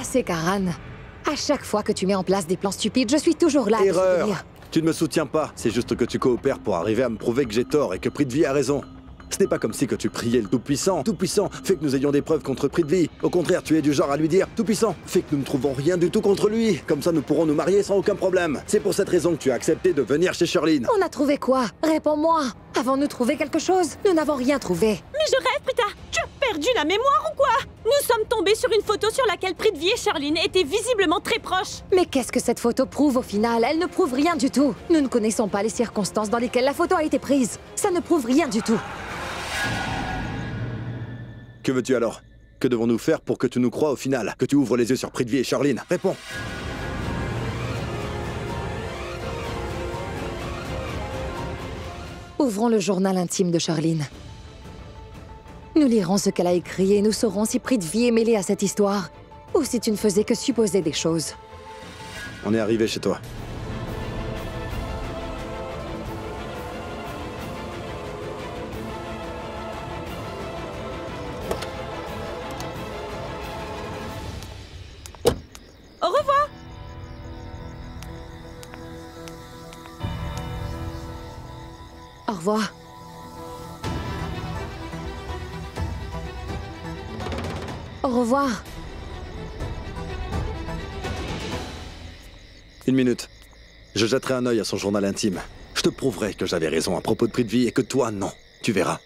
assez, Karan. À chaque fois que tu mets en place des plans stupides, je suis toujours là à te Erreur! soutenir. Tu ne me soutiens pas, c'est juste que tu coopères pour arriver à me prouver que j'ai tort et que Prithvi a raison. Ce n'est pas comme si que tu priais le Tout-Puissant. Tout-Puissant fait que nous ayons des preuves contre Prithvi. Au contraire, tu es du genre à lui dire « Tout-Puissant fait que nous ne trouvons rien du tout contre lui. Comme ça, nous pourrons nous marier sans aucun problème. » C'est pour cette raison que tu as accepté de venir chez Sherlyn. On a trouvé quoi? Réponds-moi. Avons-nous trouvé quelque chose? Nous n'avons rien trouvé. Mais je rêve, Prita! Tu as perdu la mémoire ou quoi? Nous sommes tombés sur une photo sur laquelle Prithvi et Sherlyn étaient visiblement très proches. Mais qu'est-ce que cette photo prouve au final? Elle ne prouve rien du tout. Nous ne connaissons pas les circonstances dans lesquelles la photo a été prise. Ça ne prouve rien du tout. Que veux-tu alors? Que devons-nous faire pour que tu nous croies au final? Que tu ouvres les yeux sur Prithvi et Sherlyn? Réponds! Ouvrons le journal intime de Sherlyn. Nous lirons ce qu'elle a écrit et nous saurons si Prithvi est mêlée à cette histoire ou si tu ne faisais que supposer des choses. On est arrivé chez toi. Au revoir! Au revoir. Au revoir. Une minute. Je jetterai un œil à son journal intime. Je te prouverai que j'avais raison à propos de Prithvi et que toi, non. Tu verras.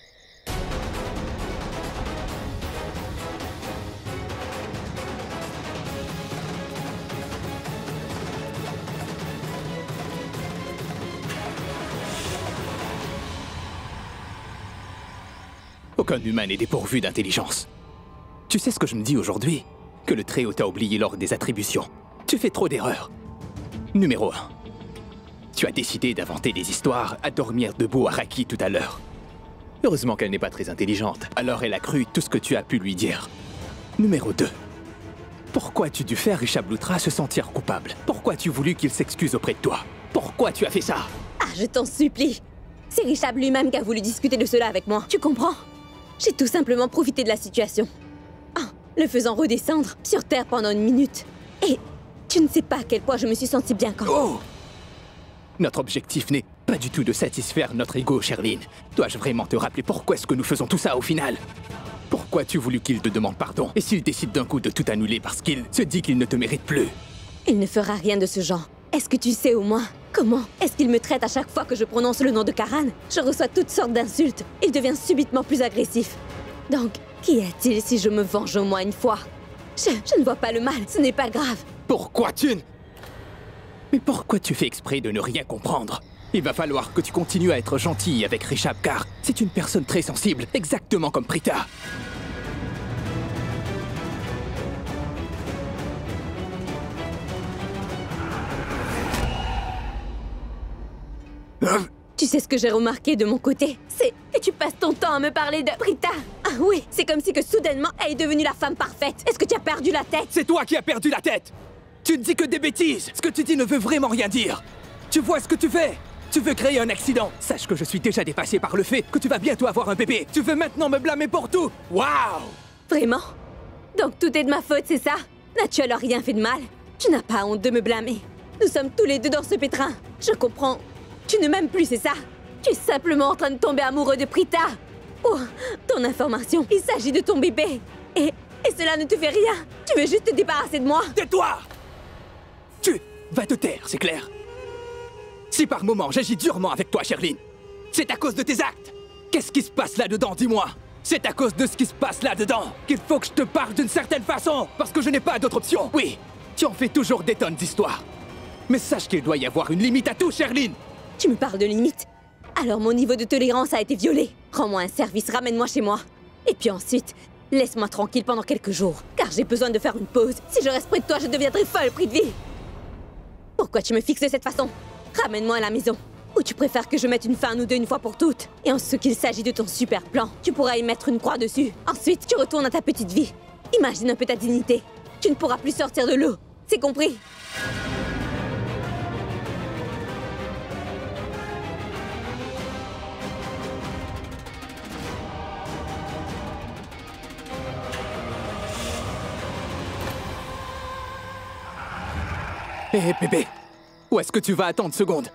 Aucun humain n'est dépourvu d'intelligence. Tu sais ce que je me dis aujourd'hui? Que le Très-Haut t'a oublié lors des attributions. Tu fais trop d'erreurs. Numéro 1. Tu as décidé d'inventer des histoires à dormir debout à Raki tout à l'heure. Heureusement qu'elle n'est pas très intelligente, alors elle a cru tout ce que tu as pu lui dire. Numéro 2. Pourquoi as-tu dû faire Rishabh Lutra se sentir coupable? Pourquoi as-tu voulu qu'il s'excuse auprès de toi? Pourquoi tu as fait ça? Ah, je t'en supplie. C'est Rishabh lui-même qui a voulu discuter de cela avec moi. Tu comprends? J'ai tout simplement profité de la situation. Ah, le faisant redescendre sur Terre pendant une minute. Et tu ne sais pas à quel point je me suis sentie bien quand... Oh! Notre objectif n'est pas du tout de satisfaire notre ego, Sherlyn. Dois-je vraiment te rappeler pourquoi est-ce que nous faisons tout ça au final? Pourquoi as-tu voulu qu'il te demande pardon? Et s'il décide d'un coup de tout annuler parce qu'il se dit qu'il ne te mérite plus? Il ne fera rien de ce genre. Est-ce que tu sais au moins comment est-ce qu'il me traite à chaque fois que je prononce le nom de Karan? Je reçois toutes sortes d'insultes. Il devient subitement plus agressif. Donc, qu'y a-t-il si je me venge au moins une fois? Je ne vois pas le mal, ce n'est pas grave. Pourquoi tu... Mais pourquoi tu fais exprès de ne rien comprendre? Il va falloir que tu continues à être gentil avec Rishabh car c'est une personne très sensible, exactement comme Prita. Tu sais ce que j'ai remarqué de mon côté? C'est que tu passes ton temps à me parler de Prita. Ah oui, c'est comme si que soudainement elle est devenue la femme parfaite. Est-ce que tu as perdu la tête? C'est toi qui as perdu la tête! Tu ne dis que des bêtises! Ce que tu dis ne veut vraiment rien dire! Tu vois ce que tu fais? Tu veux créer un accident! Sache que je suis déjà dépassé par le fait que tu vas bientôt avoir un bébé! Tu veux maintenant me blâmer pour tout! Waouh! Vraiment? Donc tout est de ma faute, c'est ça? N'as-tu alors rien fait de mal? Tu n'as pas honte de me blâmer. Nous sommes tous les deux dans ce pétrin. Je comprends. Tu ne m'aimes plus, c'est ça? Tu es simplement en train de tomber amoureux de Prita. Oh, ton information, il s'agit de ton bébé. Et cela ne te fait rien. Tu veux juste te débarrasser de moi? Tais-toi! Tu vas te taire, c'est clair? Si par moment j'agis durement avec toi, Sherlyn, c'est à cause de tes actes. Qu'est-ce qui se passe là-dedans, dis-moi? C'est à cause de ce qui se passe là-dedans qu'il faut que je te parle d'une certaine façon, parce que je n'ai pas d'autre option. Oui, tu en fais toujours des tonnes d'histoires. Mais sache qu'il doit y avoir une limite à tout, Sherlyn. Tu me parles de limite? Alors mon niveau de tolérance a été violé. Rends-moi un service, ramène-moi chez moi. Et puis ensuite, laisse-moi tranquille pendant quelques jours, car j'ai besoin de faire une pause. Si je reste près de toi, je deviendrai folle, Prithvi. Pourquoi tu me fixes de cette façon? Ramène-moi à la maison. Ou tu préfères que je mette une fin à nous deux une fois pour toutes? Et en ce qu'il s'agit de ton super plan, tu pourras y mettre une croix dessus. Ensuite, tu retournes à ta petite vie. Imagine un peu ta dignité. Tu ne pourras plus sortir de l'eau. C'est compris? Hé, bébé! Où est-ce que tu vas? Attends une seconde!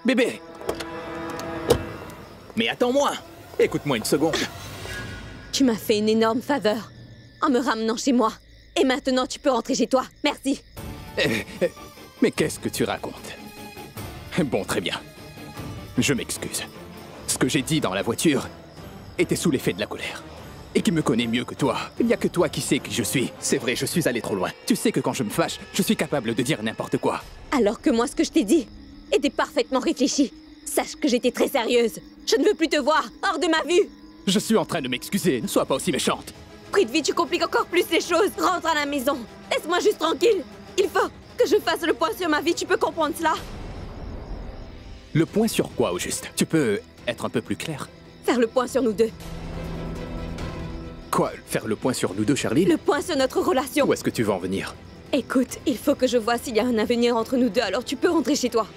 Bébé! Mais attends-moi! Écoute-moi une seconde! Tu m'as fait une énorme faveur en me ramenant chez moi. Et maintenant, tu peux rentrer chez toi. Merci. Mais qu'est-ce que tu racontes? Bon, très bien. Je m'excuse. Ce que j'ai dit dans la voiture était sous l'effet de la colère. Et qui me connaît mieux que toi. Il n'y a que toi qui sais qui je suis. C'est vrai, je suis allé trop loin. Tu sais que quand je me fâche, je suis capable de dire n'importe quoi. Alors que moi, ce que je t'ai dit était parfaitement réfléchi. Sache que j'étais très sérieuse. Je ne veux plus te voir, hors de ma vue. Je suis en train de m'excuser, ne sois pas aussi méchante. Prithvi, tu compliques encore plus les choses. Rentre à la maison. Laisse-moi juste tranquille. Il faut que je fasse le point sur ma vie, tu peux comprendre cela? Le point sur quoi, au juste? Tu peux être un peu plus clair? Faire le point sur nous deux. Quoi? Faire le point sur nous deux, Charline? Le point sur notre relation. Où est-ce que tu vas en venir? Écoute, il faut que je vois s'il y a un avenir entre nous deux, alors tu peux rentrer chez toi.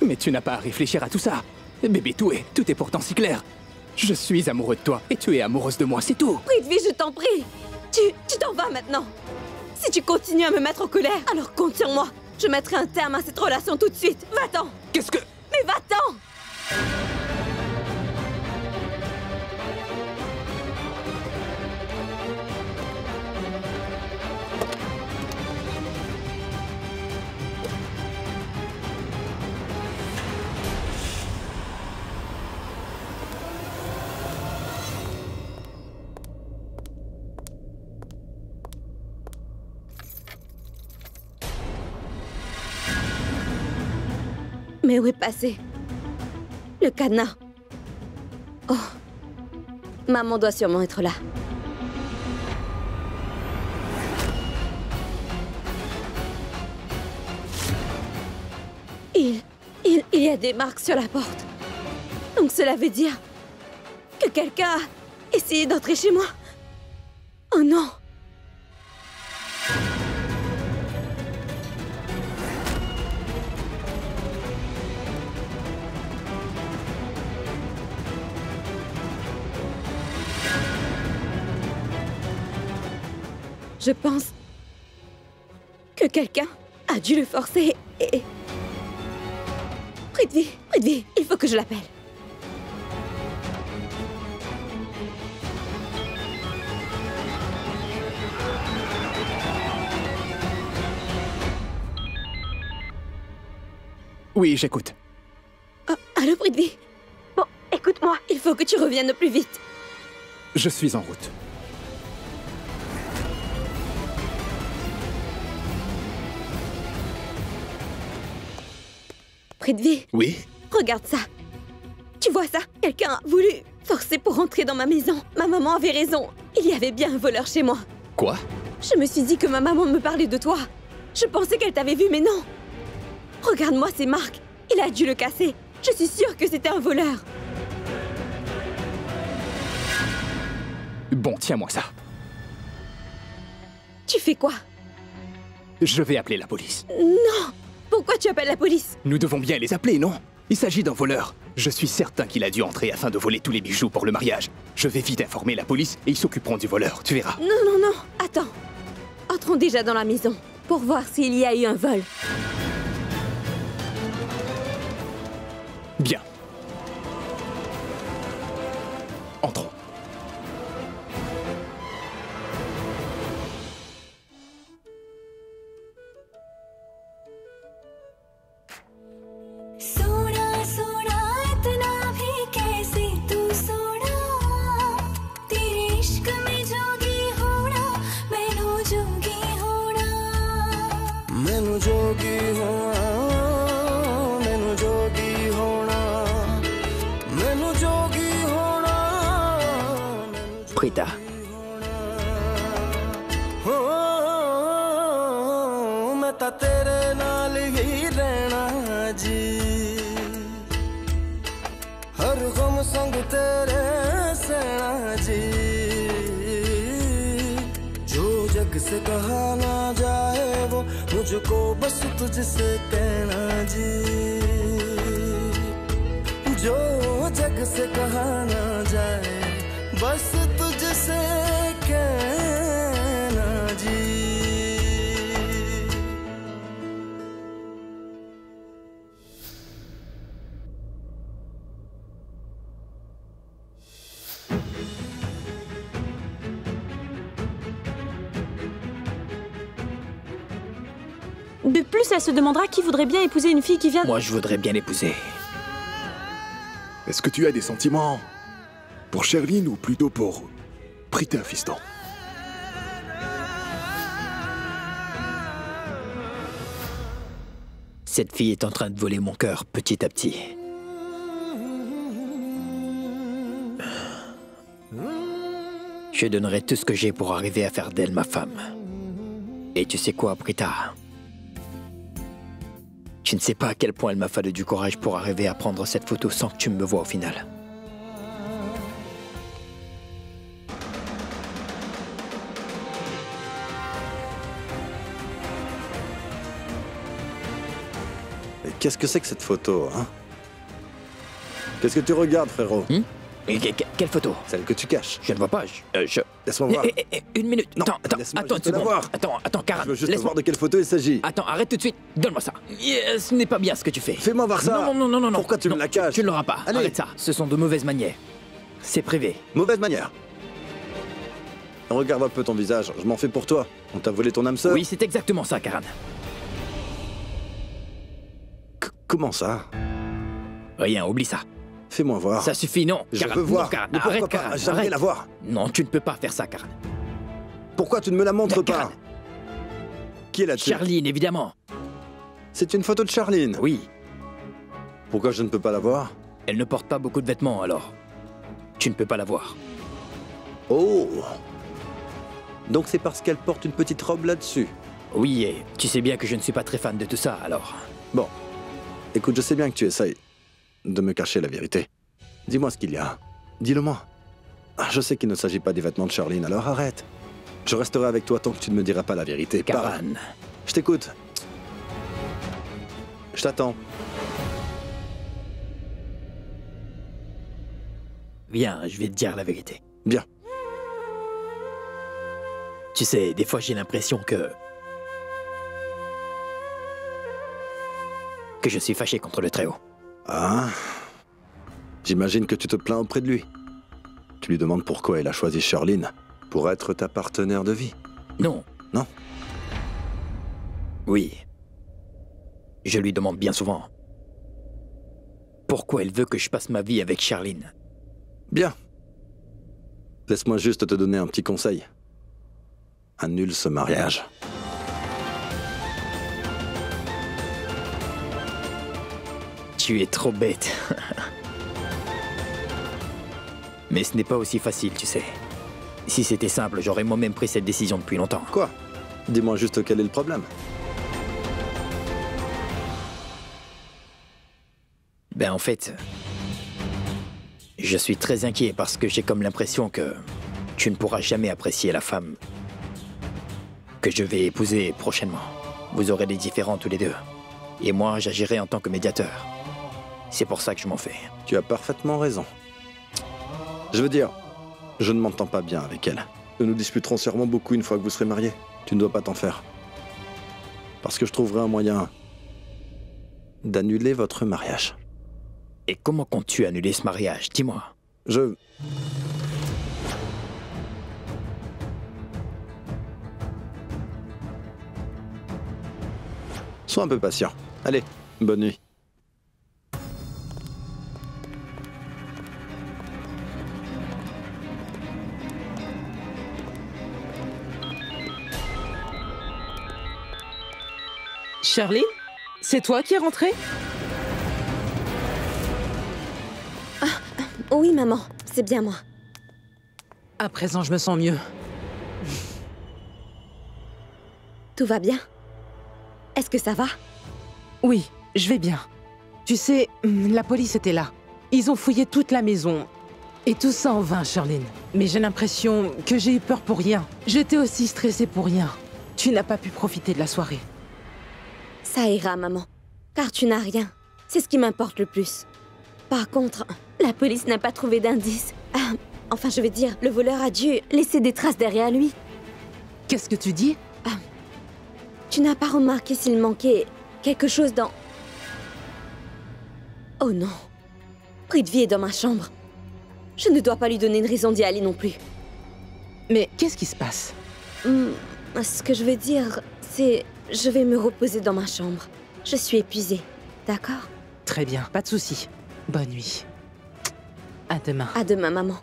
Mais tu n'as pas à réfléchir à tout ça. Bébé, tout est pourtant si clair. Je suis amoureux de toi et tu es amoureuse de moi, c'est tout. Prithvi, je t'en prie. Tu t'en vas maintenant. Si tu continues à me mettre en colère, alors compte sur moi. Je mettrai un terme à cette relation tout de suite. Va-t'en. Qu'est-ce que... Mais va-t'en. Mais où est passé le cadenas? Oh, maman doit sûrement être là. Il y a des marques sur la porte. Donc cela veut dire que quelqu'un a essayé d'entrer chez moi. Oh non! Je pense que quelqu'un a dû le forcer et... Prithvi, il faut que je l'appelle. Oui, j'écoute. Oh, allô, Prithvi? Bon, écoute-moi, il faut que tu reviennes au plus vite. Je suis en route. Prithvi? Oui? Regarde ça. Tu vois ça? Quelqu'un a voulu forcer pour rentrer dans ma maison. Ma maman avait raison. Il y avait bien un voleur chez moi. Quoi? Je me suis dit que ma maman me parlait de toi. Je pensais qu'elle t'avait vu, mais non. Regarde-moi ces marques. Il a dû le casser. Je suis sûre que c'était un voleur. Bon, tiens-moi ça. Tu fais quoi? Je vais appeler la police. Non! Pourquoi tu appelles la police? Nous devons bien les appeler, non? Il s'agit d'un voleur. Je suis certain qu'il a dû entrer afin de voler tous les bijoux pour le mariage. Je vais vite informer la police et ils s'occuperont du voleur, tu verras. Non. Attends. Entrons déjà dans la maison pour voir s'il y a eu un vol. Bien. Entrons. Prita. मैं ता तेरे नाल ही रहना जी हर गम संग तेरे सहना जी जो जग से कहा ना जाए वो मुझको बस तुझसे कहना जी जो जग से कहा ना जाए बस तुझसे कहना जी De plus, elle se demandera qui voudrait bien épouser une fille qui vient... Moi, je voudrais bien l'épouser. Est-ce que tu as des sentiments pour Sherline ou plutôt pour Prita, fiston? Cette fille est en train de voler mon cœur petit à petit. Je donnerai tout ce que j'ai pour arriver à faire d'elle ma femme. Et tu sais quoi, Prita? Tu ne sais pas à quel point il m'a fallu du courage pour arriver à prendre cette photo sans que tu me vois au final. Mais qu'est-ce que c'est que cette photo, hein? Qu'est-ce que tu regardes, frérot? Quelle photo? Celle que tu caches. Je ne vois pas, Laisse-moi voir. Une minute. Non, attends laisse-moi une juste la seconde. voir. Attends, Karan. Je veux juste laisse-moi- voir de quelle photo il s'agit. Attends, arrête tout de suite. Donne-moi ça. Ce n'est pas bien ce que tu fais. Fais-moi voir ça. Non. Pourquoi tu me la caches? Tu ne l'auras pas. Allez. Arrête ça. Ce sont de mauvaises manières. C'est privé. Mauvaise manière. Regarde un peu ton visage, je m'en fais pour toi. On t'a volé ton âme sœur? Oui, c'est exactement ça, Karan. Comment ça? Rien, oublie ça. Fais-moi voir. Ça suffit, non. Je Karan, veux non, voir. Karan. Mais pourquoi Arrête, pas? Karan. J'aimerais Arrête. la voir. Non, tu ne peux pas faire ça, Karan. Pourquoi tu ne me la montres pas? Karan. Qui est là-dessus? Charline, évidemment. C'est une photo de Sherline. Oui. Pourquoi je ne peux pas la voir? Elle ne porte pas beaucoup de vêtements, alors. Tu ne peux pas la voir. Oh! Donc c'est parce qu'elle porte une petite robe là-dessus. Oui, et tu sais bien que je ne suis pas très fan de tout ça, alors. Bon. Écoute, je sais bien que tu essayes de me cacher la vérité. Dis-moi ce qu'il y a. Dis-le-moi. Ah, je sais qu'il ne s'agit pas des vêtements de Sherline, alors arrête. Je resterai avec toi tant que tu ne me diras pas la vérité. Parle. Karan. Je t'écoute. Je t'attends. Viens, je vais te dire la vérité. Bien. Tu sais, des fois j'ai l'impression que je suis fâché contre le Très-Haut. Ah. J'imagine que tu te plains auprès de lui. Tu lui demandes pourquoi il a choisi Sherline pour être ta partenaire de vie. Non. Non? Oui. Je lui demande bien souvent pourquoi elle veut que je passe ma vie avec Sherline. Bien. Laisse-moi juste te donner un petit conseil. Annule ce mariage. Tu es trop bête. Mais ce n'est pas aussi facile, tu sais. Si c'était simple, j'aurais moi-même pris cette décision depuis longtemps. Quoi? Dis-moi juste quel est le problème. Ben en fait, je suis très inquiet parce que j'ai comme l'impression que tu ne pourras jamais apprécier la femme que je vais épouser prochainement. Vous aurez des différends tous les deux. Et moi, j'agirai en tant que médiateur. C'est pour ça que je m'en fais. Tu as parfaitement raison. Je veux dire, je ne m'entends pas bien avec elle. Nous nous disputerons sûrement beaucoup une fois que vous serez mariés. Tu ne dois pas t'en faire. Parce que je trouverai un moyen d'annuler votre mariage. Et comment comptes-tu annuler ce mariage? Dis-moi. Je... Sois un peu patient. Allez, bonne nuit. Sherline, c'est toi qui es rentrée? Oui, maman, c'est bien moi. À présent, je me sens mieux. Tout va bien? Est-ce que ça va? Oui, je vais bien. Tu sais, la police était là. Ils ont fouillé toute la maison. Et tout ça en vain, Sherline. Mais j'ai l'impression que j'ai eu peur pour rien. J'étais aussi stressée pour rien. Tu n'as pas pu profiter de la soirée. Ça ira, maman. Car tu n'as rien. C'est ce qui m'importe le plus. Par contre, la police n'a pas trouvé d'indices. Enfin, je veux dire, le voleur a dû laisser des traces derrière lui. Qu'est-ce que tu dis? Tu n'as pas remarqué s'il manquait quelque chose dans... Oh non. Prithvi est dans ma chambre. Je ne dois pas lui donner une raison d'y aller non plus. Mais qu'est-ce qui se passe? Ce que je veux dire, c'est... je vais me reposer dans ma chambre. Je suis épuisée, d'accord? Très bien, pas de souci. Bonne nuit. À demain. À demain, maman.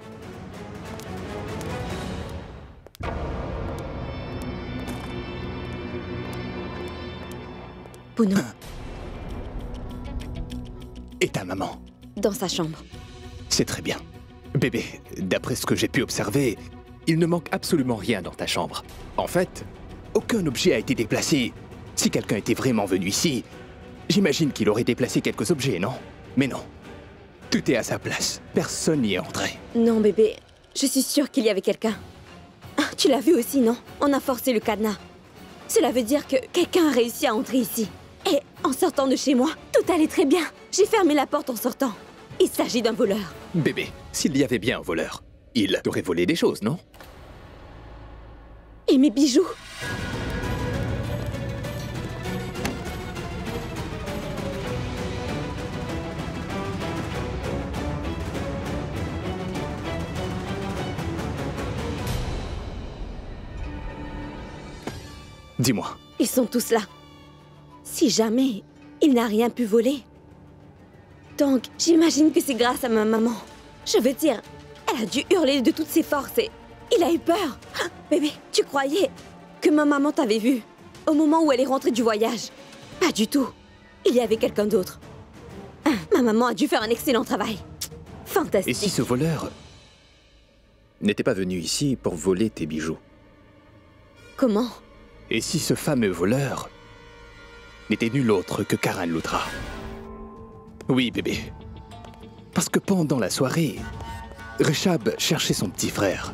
Puno, Et ta maman? dans sa chambre. C'est très bien. Bébé, d'après ce que j'ai pu observer, il ne manque absolument rien dans ta chambre. En fait, aucun objet a été déplacé. Si quelqu'un était vraiment venu ici, j'imagine qu'il aurait déplacé quelques objets, non? Mais non. Tout est à sa place. Personne n'y est entré. Non, bébé, je suis sûre qu'il y avait quelqu'un. Ah, tu l'as vu aussi, non? On a forcé le cadenas. Cela veut dire que quelqu'un a réussi à entrer ici. Et en sortant de chez moi, tout allait très bien. J'ai fermé la porte en sortant. Il s'agit d'un voleur. Bébé, s'il y avait bien un voleur, il aurait volé des choses, non? Et mes bijoux? Dis-moi. Ils sont tous là. Si jamais il n'a rien pu voler. Donc, j'imagine que c'est grâce à ma maman. Je veux dire, elle a dû hurler de toutes ses forces et il a eu peur. Ah, bébé, tu croyais que ma maman t'avait vu au moment où elle est rentrée du voyage? Pas du tout. Il y avait quelqu'un d'autre. Ah, ma maman a dû faire un excellent travail. Fantastique. Et si ce voleur n'était pas venu ici pour voler tes bijoux? Comment? Et si ce fameux voleur n'était nul autre que Karan Loutra? Oui, bébé. Parce que pendant la soirée, Reshab cherchait son petit frère.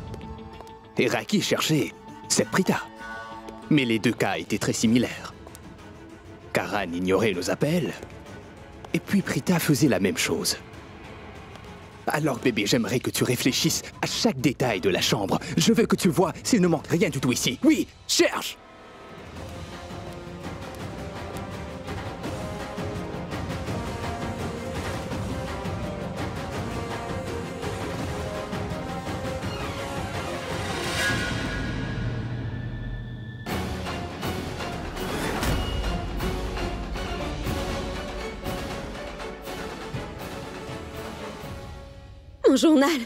Et Raki cherchait cette Prita. Mais les deux cas étaient très similaires. Karan ignorait nos appels, et puis Prita faisait la même chose. Alors, bébé, j'aimerais que tu réfléchisses à chaque détail de la chambre. Je veux que tu vois s'il ne manque rien du tout ici. Oui, cherche! Mon journal.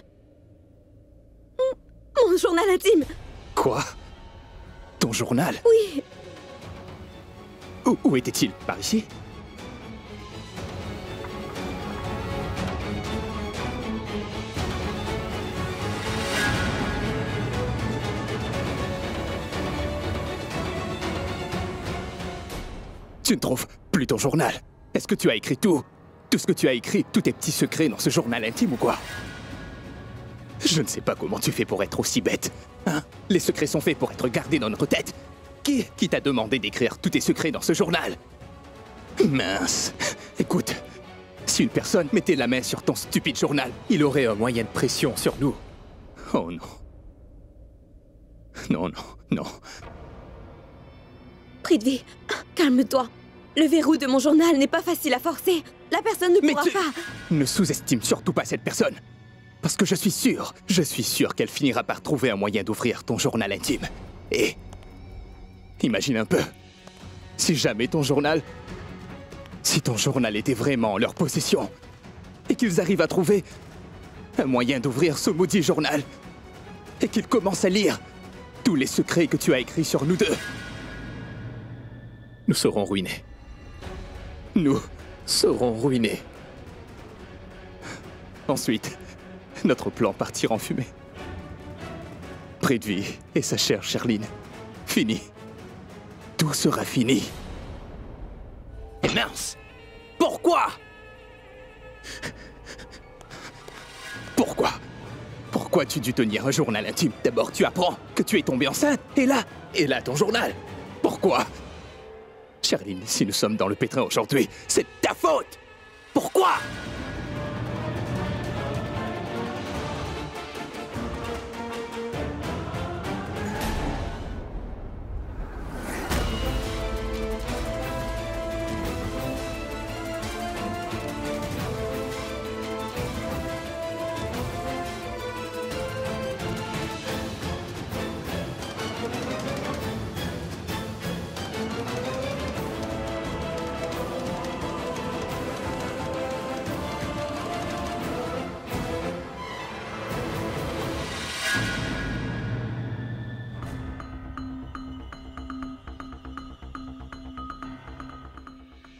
Mon journal intime. Quoi? Ton journal? Oui. Où était-il? Par ici? Tu ne trouves plus ton journal? Est-ce que tu as écrit tout? Tout ce que tu as écrit, tous tes petits secrets dans ce journal intime ou quoi? Je ne sais pas comment tu fais pour être aussi bête. Hein? Les secrets sont faits pour être gardés dans notre tête. Qui t'a demandé d'écrire tous tes secrets dans ce journal? Mince. Écoute, si une personne mettait la main sur ton stupide journal, il aurait un moyen de pression sur nous. Oh non. Non, non, non. Prithvi, calme-toi. Le verrou de mon journal n'est pas facile à forcer. La personne ne pourra pas... Ne sous-estime surtout pas cette personne. Parce que je suis sûr qu'elle finira par trouver un moyen d'ouvrir ton journal intime. Et... imagine un peu. Si jamais ton journal... Si ton journal était vraiment en leur possession, et qu'ils arrivent à trouver un moyen d'ouvrir ce maudit journal, et qu'ils commencent à lire tous les secrets que tu as écrits sur nous deux, nous serons ruinés. Nous serons ruinés. Ensuite, notre plan partira en fumée. Prithvi et sa chère Sherline, fini. Tout sera fini. Et mince! Pourquoi? Pourquoi? Pourquoi tu dû tenir un journal intime? D'abord, tu apprends que tu es tombée enceinte, et là ton journal. Pourquoi? Sherline, si nous sommes dans le pétrin aujourd'hui, c'est ta faute! Pourquoi?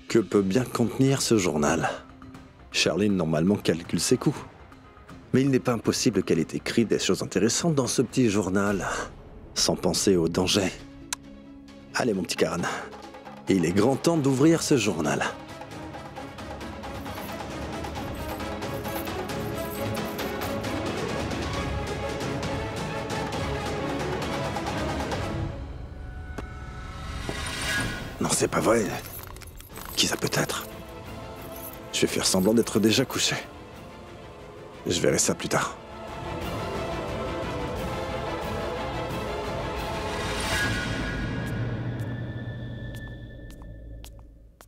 Que peut bien contenir ce journal? Charline, normalement, calcule ses coups. Mais il n'est pas impossible qu'elle ait écrit des choses intéressantes dans ce petit journal, sans penser au danger. Allez, mon petit Karan. Il est grand temps d'ouvrir ce journal. Non, c'est pas vrai. Qui ça peut être? Je vais faire semblant d'être déjà couché. Je verrai ça plus tard.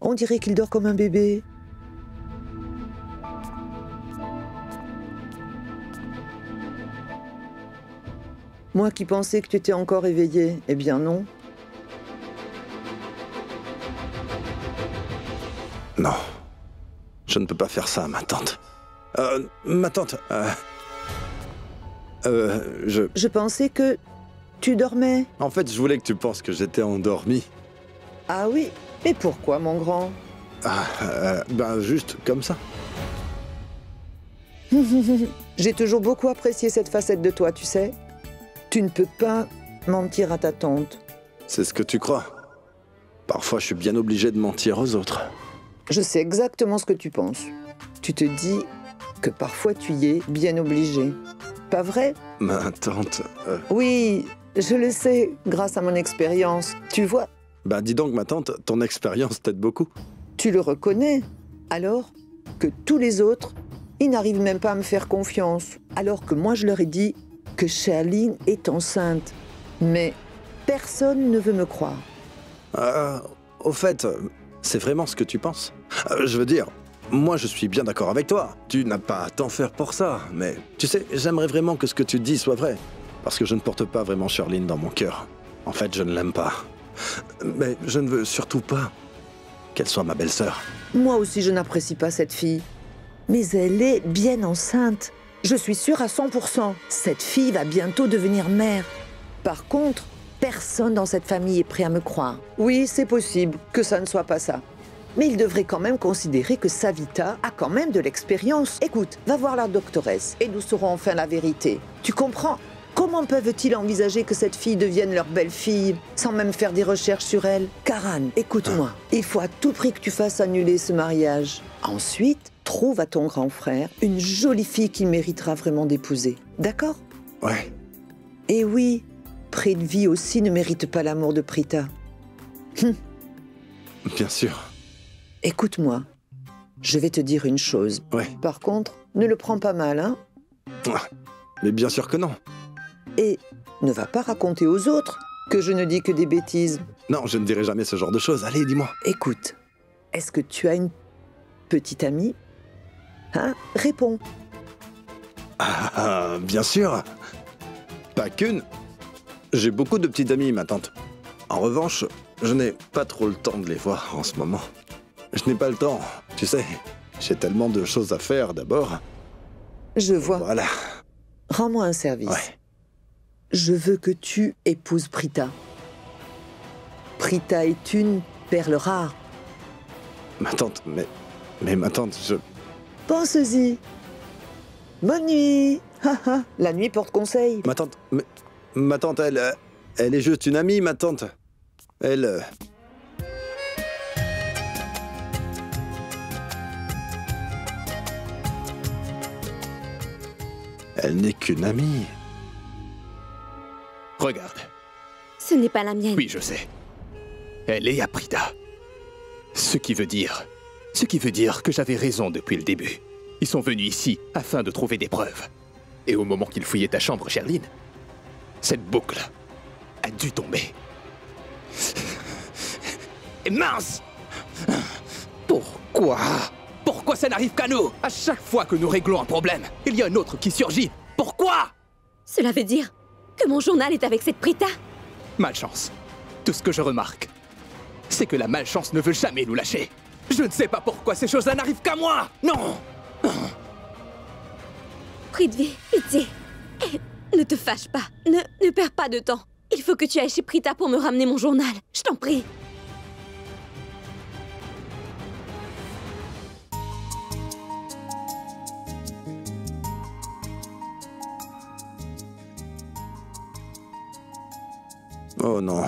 On dirait qu'il dort comme un bébé. Moi qui pensais que tu étais encore éveillé, eh bien non. Non. Je ne peux pas faire ça, ma tante. Ma tante, Je pensais que tu dormais. En fait, je voulais que tu penses que j'étais endormi. Ah oui? Et pourquoi, mon grand? Ben juste comme ça. J'ai toujours beaucoup apprécié cette facette de toi, tu sais. Tu ne peux pas mentir à ta tante. C'est ce que tu crois. Parfois, je suis bien obligé de mentir aux autres. Je sais exactement ce que tu penses. Tu te dis que parfois tu y es bien obligé. Pas vrai? Ma tante... Oui, je le sais, grâce à mon expérience. Tu vois? Bah dis donc, ma tante, ton expérience t'aide beaucoup. Tu le reconnais. Alors que tous les autres, ils n'arrivent même pas à me faire confiance. Alors que moi, je leur ai dit que Charline est enceinte. Mais personne ne veut me croire. Au fait, c'est vraiment ce que tu penses? Je veux dire, moi je suis bien d'accord avec toi. Tu n'as pas à t'en faire pour ça. Mais tu sais, j'aimerais vraiment que ce que tu dis soit vrai. Parce que je ne porte pas vraiment Charline dans mon cœur. En fait, je ne l'aime pas. Mais je ne veux surtout pas qu'elle soit ma belle-sœur. Moi aussi, je n'apprécie pas cette fille. Mais elle est bien enceinte. Je suis sûre à 100%. Cette fille va bientôt devenir mère. Par contre, personne dans cette famille est prêt à me croire. Oui, c'est possible que ça ne soit pas ça. Mais il devrait quand même considérer que Savita a quand même de l'expérience. Écoute, va voir la doctoresse et nous saurons enfin la vérité. Tu comprends? Comment peuvent-ils envisager que cette fille devienne leur belle-fille sans même faire des recherches sur elle? Karan, écoute-moi. Il faut à tout prix que tu fasses annuler ce mariage. Ensuite, trouve à ton grand frère une jolie fille qu'il méritera vraiment d'épouser. D'accord? Ouais. Et oui, Prithvi aussi ne mérite pas l'amour de Prita. Bien sûr. Écoute-moi, je vais te dire une chose. Ouais. Par contre, ne le prends pas mal, hein? Mais bien sûr que non. Et ne va pas raconter aux autres que je ne dis que des bêtises. Non, je ne dirai jamais ce genre de choses. Allez, dis-moi. Écoute, est-ce que tu as une petite amie? Hein? Réponds. Bien sûr. Pas qu'une. J'ai beaucoup de petites amies, ma tante. En revanche, je n'ai pas trop le temps de les voir en ce moment. Je n'ai pas le temps, tu sais. J'ai tellement de choses à faire d'abord. Je vois. Voilà. Rends-moi un service. Ouais. Je veux que tu épouses Prita. Prita est une perle rare. Ma tante, mais ma tante, je... Pense-y. Bonne nuit. La nuit porte conseil. Ma tante, ma tante, elle est juste une amie, ma tante. Elle... Elle n'est qu'une amie. Regarde. Ce n'est pas la mienne. Oui, je sais. Elle est à Prita. Ce qui veut dire que j'avais raison depuis le début. Ils sont venus ici afin de trouver des preuves. Et au moment qu'ils fouillaient ta chambre, Charline, cette boucle a dû tomber. Et mince! Pourquoi? Pourquoi ça n'arrive qu'à nous? À chaque fois que nous réglons un problème, il y a un autre qui surgit. Pourquoi? Cela veut dire que mon journal est avec cette Prita? Malchance. Tout ce que je remarque, c'est que la malchance ne veut jamais nous lâcher. Je ne sais pas pourquoi ces choses-là n'arrivent qu'à moi. Non! Prithvi, pitié. Ne te fâche pas. Ne perds pas de temps. Il faut que tu ailles chez Prita pour me ramener mon journal. Je t'en prie. Oh non.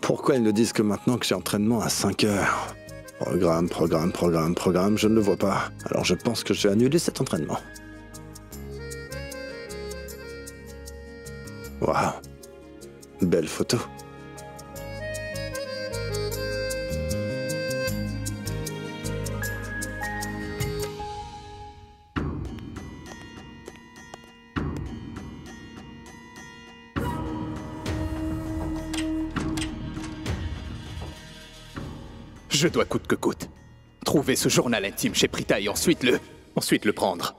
Pourquoi ils ne disent que maintenant que j'ai entraînement à 5 heures? Programme, je ne le vois pas. Alors je pense que je vais annuler cet entraînement. Waouh. Belle photo. Je dois coûte que coûte trouver ce journal intime chez Prita et ensuite le prendre.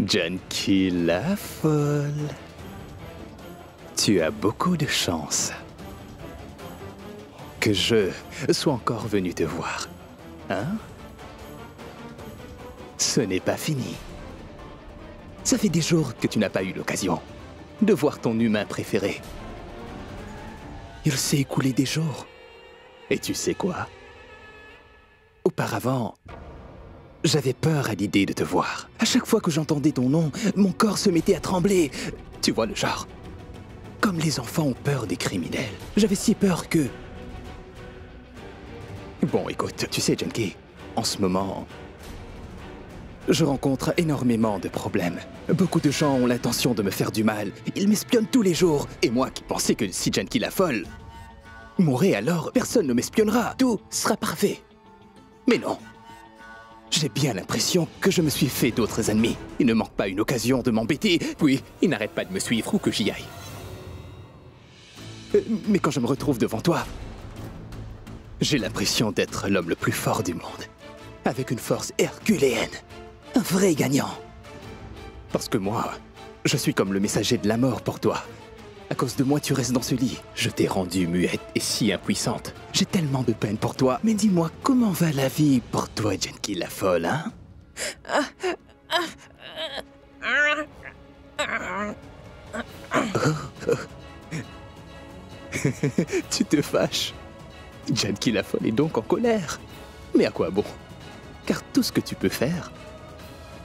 Junkie la folle. Tu as beaucoup de chance que je sois encore venu te voir. Hein? Ce n'est pas fini. Ça fait des jours que tu n'as pas eu l'occasion de voir ton humain préféré. Il s'est écoulé des jours. Et tu sais quoi? Auparavant, j'avais peur à l'idée de te voir. À chaque fois que j'entendais ton nom, mon corps se mettait à trembler. Tu vois le genre. Comme les enfants ont peur des criminels. J'avais si peur que... Bon, écoute, tu sais, Junkie, en ce moment, je rencontre énormément de problèmes. Beaucoup de gens ont l'intention de me faire du mal. Ils m'espionnent tous les jours. Et moi qui pensais que si Junkie la folle mourait, alors personne ne m'espionnera. Tout sera parfait. Mais non. J'ai bien l'impression que je me suis fait d'autres ennemis. Il ne manque pas une occasion de m'embêter, puis ils n'arrêtent pas de me suivre où que j'y aille. Mais quand je me retrouve devant toi, j'ai l'impression d'être l'homme le plus fort du monde. Avec une force herculéenne. Un vrai gagnant. Parce que moi, je suis comme le messager de la mort pour toi. À cause de moi, tu restes dans ce lit. Je t'ai rendue muette et si impuissante. J'ai tellement de peine pour toi. Mais dis-moi, comment va la vie pour toi, Junkie la folle, hein? Tu te fâches. Junkie la folle est donc en colère. Mais à quoi bon? Car tout ce que tu peux faire,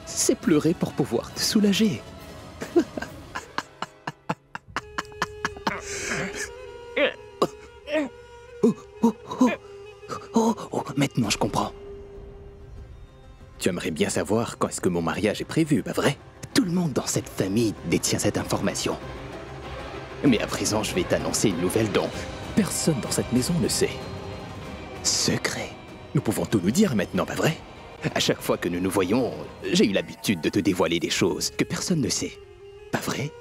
c'est pleurer pour pouvoir te soulager. Maintenant je comprends. Tu aimerais bien savoir quand est-ce que mon mariage est prévu, pas vrai? Tout le monde dans cette famille détient cette information. Mais à présent, je vais t'annoncer une nouvelle dont personne dans cette maison ne sait. Secret. Nous pouvons tout nous dire maintenant, pas vrai? À chaque fois que nous nous voyons, j'ai eu l'habitude de te dévoiler des choses que personne ne sait. Pas vrai?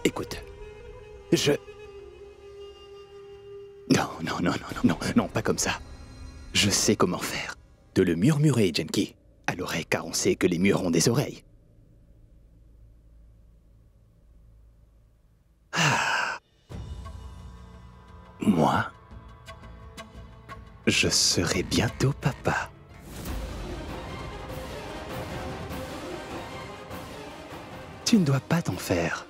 Écoute, Non, pas comme ça. Je sais comment faire. Te le murmurer, Junkie, à l'oreille, car on sait que les murs ont des oreilles. Ah. Moi, je serai bientôt papa. Tu ne dois pas t'en faire.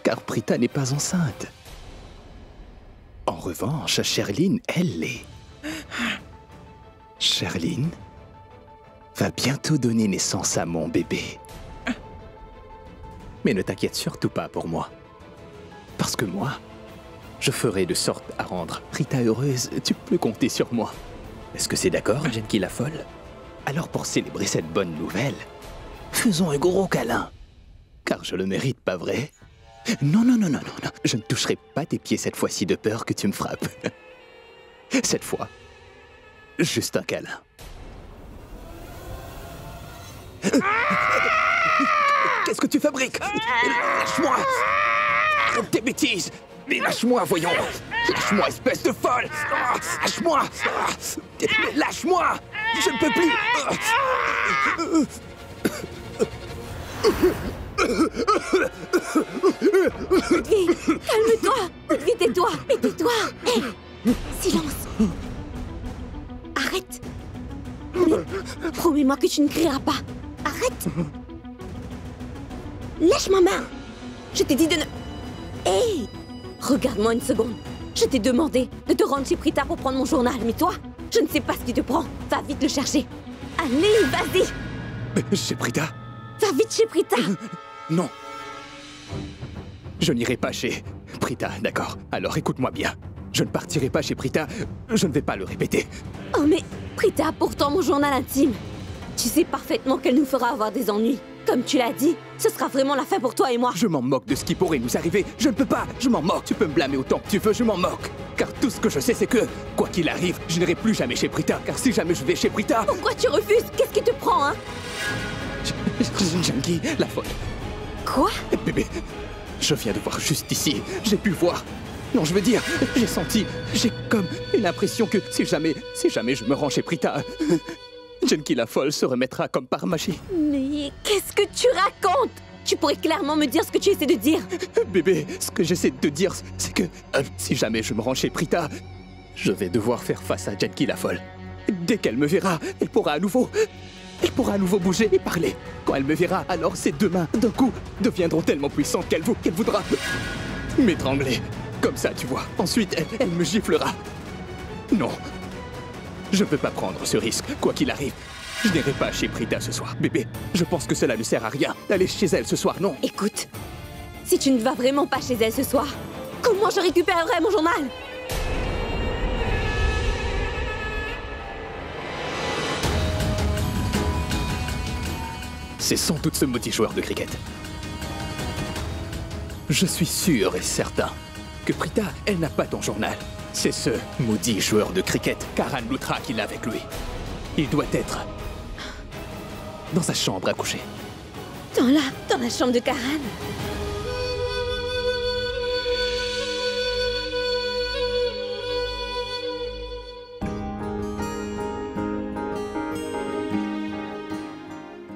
Car Prita n'est pas enceinte. En revanche, Sherline, elle l'est. Sherline, va bientôt donner naissance à mon bébé. Mais ne t'inquiète surtout pas pour moi. Parce que moi, je ferai de sorte à rendre Prita heureuse. Tu peux compter sur moi. Est-ce que c'est d'accord, Genki la folle? Alors pour célébrer cette bonne nouvelle, faisons un gros câlin. Car je le mérite, pas vrai? Non, non, non, non, non, non. Je ne toucherai pas tes pieds cette fois-ci de peur que tu me frappes. Cette fois, juste un câlin. Qu'est-ce que tu fabriques? Lâche-moi! Arrête tes bêtises! Mais lâche-moi, voyons! Lâche-moi, espèce de folle! Lâche-moi! Lâche-moi! Je ne peux plus! Prithvi, calme-toi! Prithvi, tais-toi! Mais tais-toi! Hé! Silence! Arrête! Mais promets-moi que tu ne crieras pas! Arrête! Lâche ma main! Je t'ai dit de ne... Hé! Regarde-moi une seconde. Je t'ai demandé de te rendre chez Prita pour prendre mon journal, mais toi, je ne sais pas ce qui te prend. Va vite le chercher. Allez, vas-y! Chez Prita? Va vite chez Prita! Non. Je n'irai pas chez Prita, d'accord. Alors écoute-moi bien. Je ne partirai pas chez Prita, je ne vais pas le répéter. Oh mais Prita a pourtant mon journal intime. Tu sais parfaitement qu'elle nous fera avoir des ennuis. Comme tu l'as dit, ce sera vraiment la fin pour toi et moi. Je m'en moque de ce qui pourrait nous arriver. Je ne peux pas, je m'en moque. Tu peux me blâmer autant que tu veux, je m'en moque. Car tout ce que je sais, c'est que, quoi qu'il arrive, je n'irai plus jamais chez Prita. Car si jamais je vais chez Prita... Pourquoi tu refuses? Qu'est-ce qui te prend, hein? Genki, la folle. Quoi? Bébé, je viens de voir juste ici. J'ai pu voir. Non, je veux dire, j'ai senti, j'ai comme une impression que si jamais je me rends chez Prita, Genki la folle se remettra comme par magie. Mais qu'est-ce que tu racontes? Tu pourrais clairement me dire ce que tu essaies de dire. Bébé, ce que j'essaie de te dire, c'est que si jamais je me rends chez Prita, je vais devoir faire face à Genki la folle. Dès qu'elle me verra, elle pourra à nouveau bouger et parler. Quand elle me verra, alors ses deux mains, d'un coup, deviendront tellement puissantes qu'elle voudra m'étrangler. Comme ça, tu vois. Ensuite, elle me giflera. Non. Je ne peux pas prendre ce risque, quoi qu'il arrive. Je n'irai pas chez Prita ce soir. Bébé, je pense que cela ne sert à rien d'aller chez elle ce soir, non? Écoute, si tu ne vas vraiment pas chez elle ce soir, comment je récupérerai mon journal? C'est sans doute ce maudit joueur de cricket. Je suis sûr et certain que Prita, elle n'a pas ton journal. C'est ce maudit joueur de cricket, Karan Lutra, qui l'a avec lui. Il doit être dans sa chambre à coucher. Dans la chambre de Karan.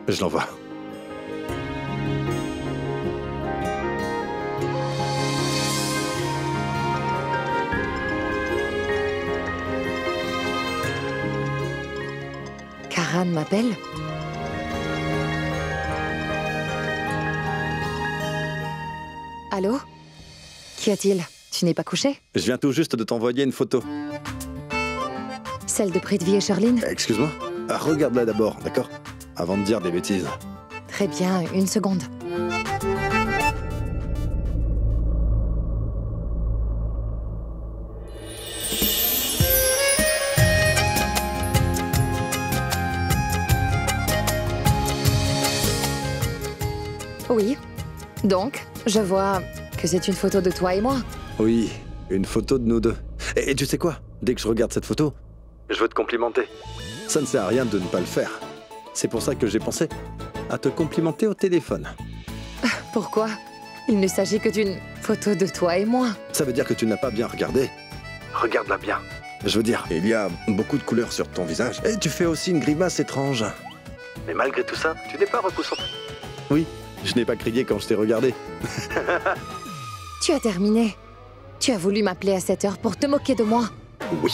Je l'envoie. Karan m'appelle? Allô? Qu'y a-t-il? Tu n'es pas couché? Je viens tout juste de t'envoyer une photo. Celle de Prithvi et Charline? Excuse-moi. Regarde-la d'abord, d'accord? Avant de dire des bêtises. Très bien, une seconde. Oui. Donc, je vois que c'est une photo de toi et moi. Oui, une photo de nous deux. Et tu sais quoi? Dès que je regarde cette photo, je veux te complimenter. Ça ne sert à rien de ne pas le faire. C'est pour ça que j'ai pensé à te complimenter au téléphone. Pourquoi? Il ne s'agit que d'une photo de toi et moi. Ça veut dire que tu n'as pas bien regardé. Regarde-la bien. Je veux dire, il y a beaucoup de couleurs sur ton visage. Et tu fais aussi une grimace étrange. Mais malgré tout ça, tu n'es pas repoussante. Oui, je n'ai pas crié quand je t'ai regardé. Tu as terminé. Tu as voulu m'appeler à cette heure pour te moquer de moi. Oui.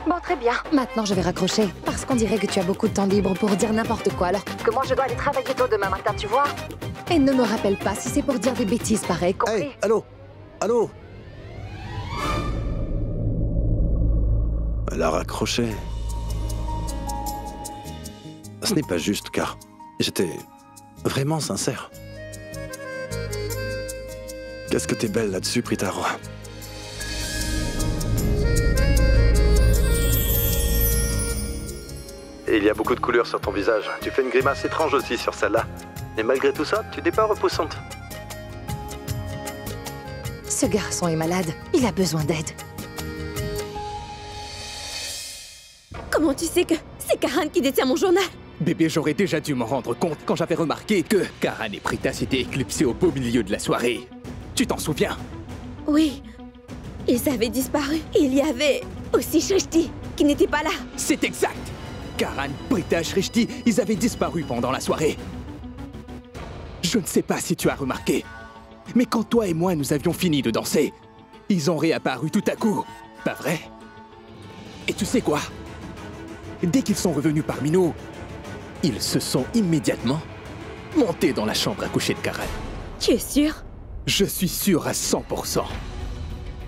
Bon, très bien. Maintenant, je vais raccrocher. Parce qu'on dirait que tu as beaucoup de temps libre pour dire n'importe quoi, alors que moi, je dois aller travailler tôt demain matin, tu vois? Et ne me rappelle pas si c'est pour dire des bêtises pareilles, compris? Hey, allô? Allô? Elle a raccroché. Ce n'est pas juste, car j'étais vraiment sincère. Qu'est-ce que t'es belle là-dessus, Pritaro. Et il y a beaucoup de couleurs sur ton visage. Tu fais une grimace étrange aussi sur celle-là. Et malgré tout ça, tu n'es pas repoussante. Ce garçon est malade. Il a besoin d'aide. Comment tu sais que c'est Karan qui détient mon journal? Bébé, j'aurais déjà dû m'en rendre compte quand j'avais remarqué que Karan et Prita s'étaient éclipsés au beau milieu de la soirée. Tu t'en souviens? Oui. Ils avaient disparu. Il y avait aussi Shrishti, qui n'était pas là. C'est exact. Karan, Prita, Shrishti, ils avaient disparu pendant la soirée. Je ne sais pas si tu as remarqué, mais quand toi et moi nous avions fini de danser, ils ont réapparu tout à coup. Pas vrai? Et tu sais quoi? Dès qu'ils sont revenus parmi nous, ils se sont immédiatement montés dans la chambre à coucher de Karan. Tu es sûr? Je suis sûr à 100%.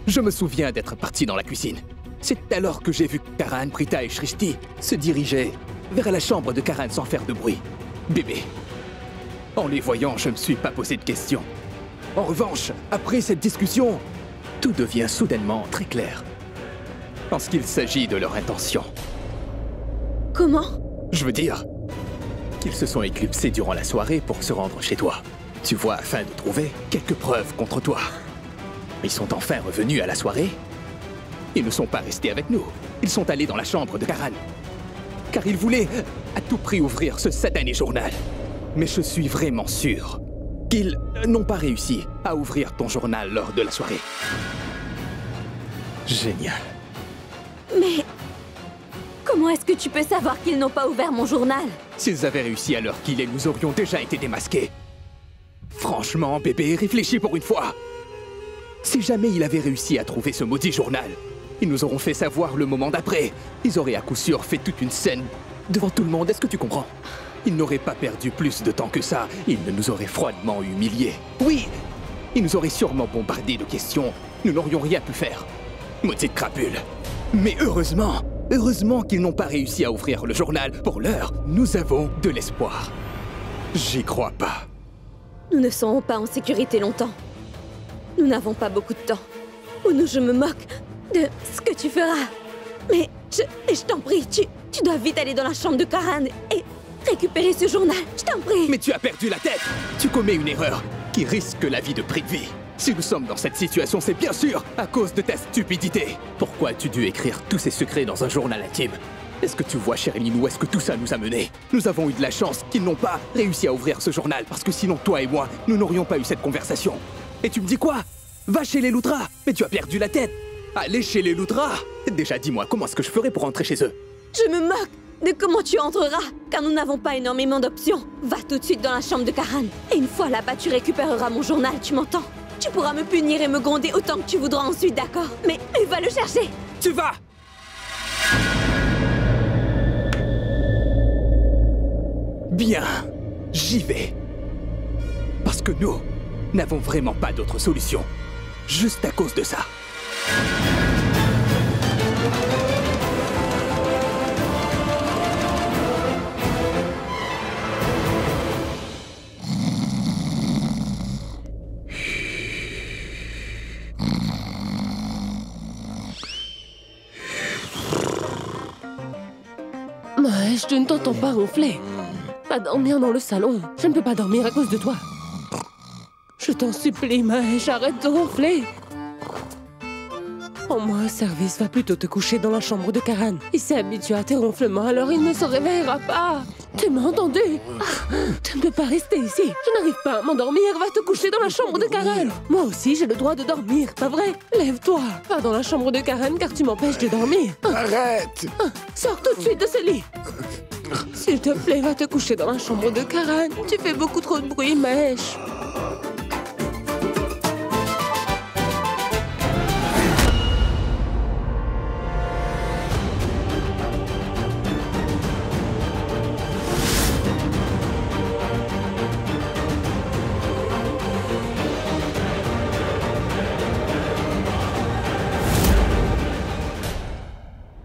Je me souviens d'être parti dans la cuisine. C'est alors que j'ai vu que Karan, Prita et Shrishti se dirigeaient vers la chambre de Karan sans faire de bruit. Bébé, en les voyant, je ne me suis pas posé de questions. En revanche, après cette discussion, tout devient soudainement très clair en ce qu'il s'agit de leur intention. Comment? Je veux dire qu'ils se sont éclipsés durant la soirée pour se rendre chez toi. Tu vois, afin de trouver quelques preuves contre toi. Ils sont enfin revenus à la soirée. Ils ne sont pas restés avec nous. Ils sont allés dans la chambre de Karan. Car ils voulaient à tout prix ouvrir ce satané journal. Mais je suis vraiment sûr qu'ils n'ont pas réussi à ouvrir ton journal lors de la soirée. Génial. Mais comment est-ce que tu peux savoir qu'ils n'ont pas ouvert mon journal? S'ils avaient réussi à l'heure qu'il est, nous aurions déjà été démasqués. Franchement, bébé, réfléchis pour une fois. Si jamais il avait réussi à trouver ce maudit journal, ils nous auront fait savoir le moment d'après. Ils auraient à coup sûr fait toute une scène devant tout le monde, est-ce que tu comprends? Ils n'auraient pas perdu plus de temps que ça. Ils ne nous auraient froidement humiliés. Oui, ils nous auraient sûrement bombardés de questions. Nous n'aurions rien pu faire. Maudite crapule. Mais heureusement qu'ils n'ont pas réussi à ouvrir le journal. Pour l'heure, nous avons de l'espoir. J'y crois pas. Nous ne serons pas en sécurité longtemps. Nous n'avons pas beaucoup de temps. Ou je me moque de ce que tu feras. Mais je t'en prie, tu dois vite aller dans la chambre de Karan et récupérer ce journal. Je t'en prie. Mais tu as perdu la tête. Tu commets une erreur qui risque la vie de Prithvi. Si nous sommes dans cette situation, c'est bien sûr à cause de ta stupidité. Pourquoi as-tu dû écrire tous ces secrets dans un journal intime? Est-ce que tu vois, Sherilyn, où est-ce que tout ça nous a menés? Nous avons eu de la chance qu'ils n'ont pas réussi à ouvrir ce journal, parce que sinon, toi et moi, nous n'aurions pas eu cette conversation. Et tu me dis quoi? Va chez les Loutras. Mais tu as perdu la tête. Allez chez les Loutras. Déjà, dis-moi, comment est-ce que je ferais pour rentrer chez eux? Je me moque de comment tu entreras, car nous n'avons pas énormément d'options. Va tout de suite dans la chambre de Karan. Et une fois là-bas, tu récupéreras mon journal, tu m'entends? Tu pourras me punir et me gronder autant que tu voudras ensuite, d'accord? Mais va le chercher. Tu vas! Bien, j'y vais. Parce que nous n'avons vraiment pas d'autre solution. Juste à cause de ça. Mahesh, je ne t'entends pas ronfler. Va dormir dans le salon. Je ne peux pas dormir à cause de toi. Je t'en supplie, Mahesh, arrête de ronfler. Au moins, Service va plutôt te coucher dans la chambre de Karan. Il s'est habitué à tes ronflements, alors il ne se réveillera pas. Tu m'as entendu? Tu ne peux pas rester ici. Je n'arrive pas à m'endormir. Va te coucher dans la chambre de Karan. Moi aussi, j'ai le droit de dormir, pas vrai? Lève-toi. Va dans la chambre de Karan, car tu m'empêches de dormir. Arrête! Sors tout de suite de ce lit. S'il te plaît, va te coucher dans la chambre de Karan. Tu fais beaucoup trop de bruit, Mahesh.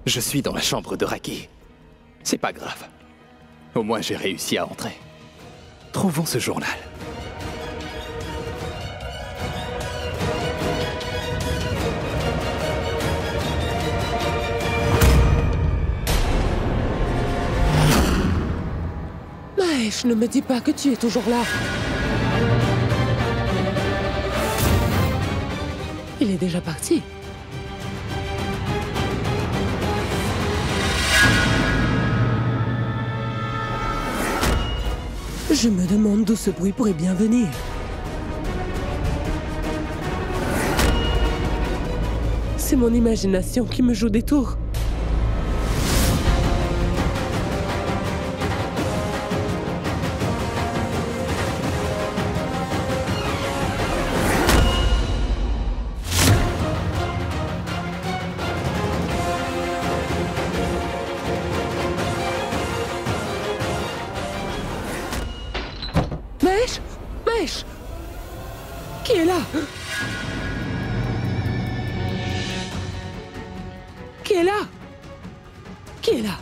Je suis dans la chambre de Raki. C'est pas grave. Au moins j'ai réussi à entrer. Trouvons ce journal. Mahesh, ne me dis pas que tu es toujours là. Il est déjà parti. Je me demande d'où ce bruit pourrait bien venir. C'est mon imagination qui me joue des tours. Mahesh! Mahesh! Qui est là? Qui est là? Qui est là?